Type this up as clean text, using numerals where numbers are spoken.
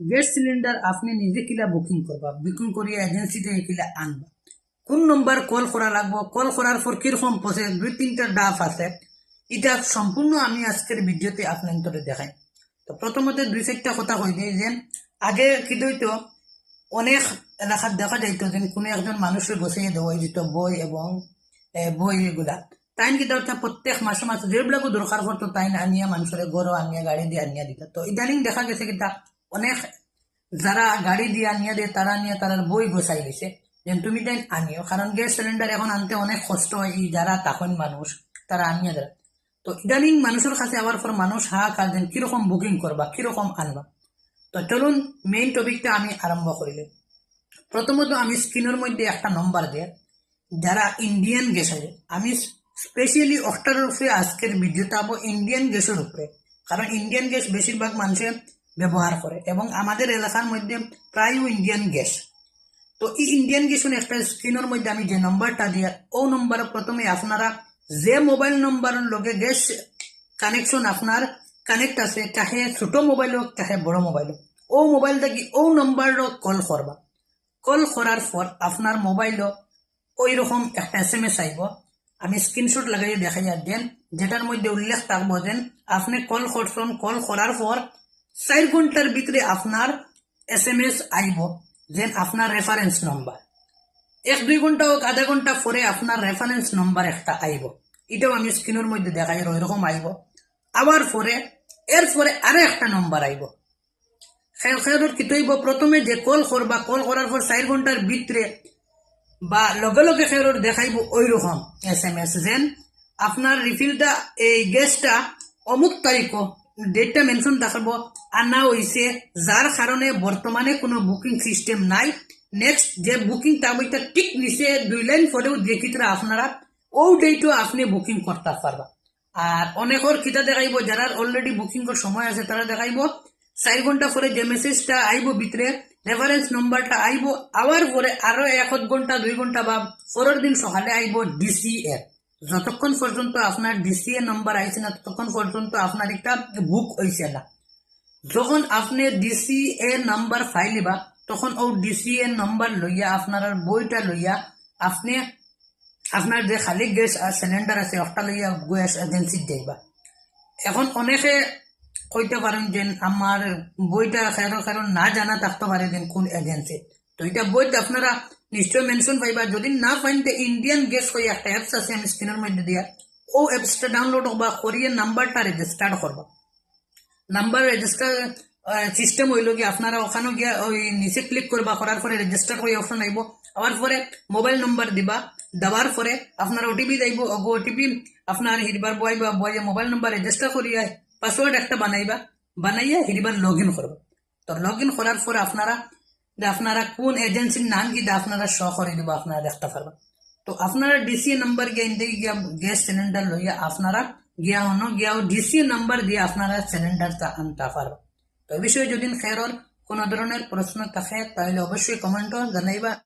Gas cylinder আপনি নিজে কিলা বুকিং করবা, বুকিং করিয়া এজেন্সিতে কিলা আনবা, কোন নম্বর কল করা লাগবো, কল করার পর কিরকম প্রসেস, 2-3টা ডাফ আছে। এটা সম্পূর্ণ আমি আজকের ভিডিওতে আপনাদের দেখাই। তো প্রথমত 2-4টা কথা কই দিই যে আগে কি হইতো, অনেক এলাকার দেখা যাইত যে কোনো একজন মানুষের বসিয়ে দেওয়া যেত বই এবং বই এগুলা। তাই কি ধরতে প্রত্যেক মাসে মাসে যেগুলাকে দরকার পড়তো তাই আনিয়া মানুষের গরো আনিয়া গাড়ি দিয়ে আনিয়া দিত। তো ইদানিং দেখা গেছে কিটা অনেক যারা গাড়ি দিয়ে আনিয়া দিয়ে তারা নিয়ে তারা বই গোছাই গেছে যে তুমি তাই আনিও, কারণ গ্যাস সিলিন্ডার এখন আনতে অনেক কষ্ট হয়। যারা তখন মানুষ তারা আনিয়া দেয়। তো ইদানিং মানুষের কাছে আবার পর মানুষ হাহাকার দেন কিরকম বুকিং করবা, কিরকম আনবা। তো চলুন মেইন টপিকটা আমি আরম্ভ করিলে। প্রথমত আমি স্ক্রিনের মধ্যে একটা নম্বর দিয়ে যারা ইন্ডিয়ান গ্যাস আছে, আমি স্পেশালি অক্টার উপরে আজকের ভিডিওটা হবো ইন্ডিয়ান গ্যাসের উপরে, কারণ ইন্ডিয়ান গ্যাস বেশিরভাগ মানুষে ব্যবহার করে এবং আমাদের এলাকার মধ্যে প্রায় ইন্ডিয়ান গ্যাস। তো এই ইন্ডিয়ান গ্যাসের একটা স্ক্রিনের মধ্যে আমি যে নম্বরটা দিয়ে ও নম্বরে প্রথমে আপনারা যে মোবাইল নম্বরের লগে গ্যাস কানেকশন আপনার কানেক্ট আছে, চাহে ছোট মোবাইল হোক চাহে বড় মোবাইল হোক, ও মোবাইল থেকে ও নম্বর কল করবা। কল করার পর আপনার মোবাইলও ওই রকম একটা SMS আইব, আমি স্ক্রিনশট লাগাই দেখাই দেন, যেটার মধ্যে উল্লেখ থাকবো যে আপনি কল করছেন, কল করার পর 4 ঘন্টার ভিতরে আপনার SMS আইব যে আপনার রেফারেন্স নম্বর। 1-2 ঘন্টা হোক আধা ঘন্টা পরে আপনার রেফারেন্স নম্বর একটা আইব, এটাও আমি স্ক্রিনের মধ্যে দেখাই ওই রকম আইব। আবার পরে এরপরে আরো একটা নম্বর আইব। কি তৈব প্রথমে যে কল করবা, কল করার পর 4 ঘন্টার ভিতরে বা লগে লগে খেরোর দেখাইব ওই রকম SMS যেন আপনার রিফিলটা এই গ্যাসটা অমুক তারিখ ডেটটা মেনশন দেখাবো আনা হয়েছে, যার কারণে বর্তমানে কোনো বুকিং সিস্টেম নাই। নেক্সট যে বুকিং তাবইটা ঠিক নিচে 2 লাইন পরেও দেখিতরা আপনারা ও ডেটও আপনি বুকিং করতে পারবা। আর অনেকের কিতা দেখাইব যারা অলরেডি বুকিং করার সময় আছে তারা দেখাইব 4 ঘন্টা পরে যে মেসেজটা আইব ভিতরে রেফারেন্স নম্বরটা আইব, আবার পরে আরো 1 ঘন্টা 2 ঘন্টা বা পরের দিন সকালে আইব DCA। যতক্ষণ পর্যন্ত আপনার DCA নম্বর আইছে না ততক্ষণ পর্যন্ত আপনার একটা বুক হইছে না। যখন আপনি DCA নাম্বার ফাইলিবা তখন ও DCA নম্বর লইয়া আপনার বইটা লইয়া আপনি আপনার যে খালি গ্যাস আর সিলিন্ডার আছে ওটা লইয়া গ্যাস এজেন্সি যাইবা। এখন অনেকে কইতে পারেন যে আমার বইটা কারণ না জানা থাকতে পারে যে কোন এজেন্সি। তো এটা বইটা আপনারা নিশ্চয় মেনশন পাইবা, যদি না পাইন তো ইন্ডিয়ান গ্যাস কই একটা অ্যাপস আছে আমি স্ক্রিনের মধ্যে দিয়া ও অ্যাপসটা ডাউনলোড করবা, করিয়ে নাম্বারটা রেজিস্টার করবা। নাম্বার রেজিস্টার সিস্টেম হইল কি আপনারা ওখানে গিয়া ওই নিচে ক্লিক করবা, করার পরে রেজিস্টার করে অপশন আইব, আবার পরে মোবাইল নম্বর দিবা, দেওয়ার পরে আপনার ওটিপি যাইব, ওটিপি আপনার হিরবার বয় বা বয় মোবাইল নম্বর রেজিস্টার করিয়া পাসওয়ার্ড একটা বানাইবা, বানাইয়া হিরবার লগ ইন করবা। তো লগ ইন করার পরে আপনারা কোন এজেন্সির নাম কি আপনারা শো করে দিব, আপনারা দেখতে পারবেন। তো আপনারা DCA নাম্বার গিয়া গ্যাস সিলিন্ডার লইয়া আপনারা গিয়া DCA নাম্বার দিয়ে আপনারা সিলিন্ডারটা আনতে পারবেন। তো এই বিষয়ে যদি খেরর কোনো ধরনের প্রশ্ন থাকে তাহলে অবশ্যই কমেন্টও জানাইবা।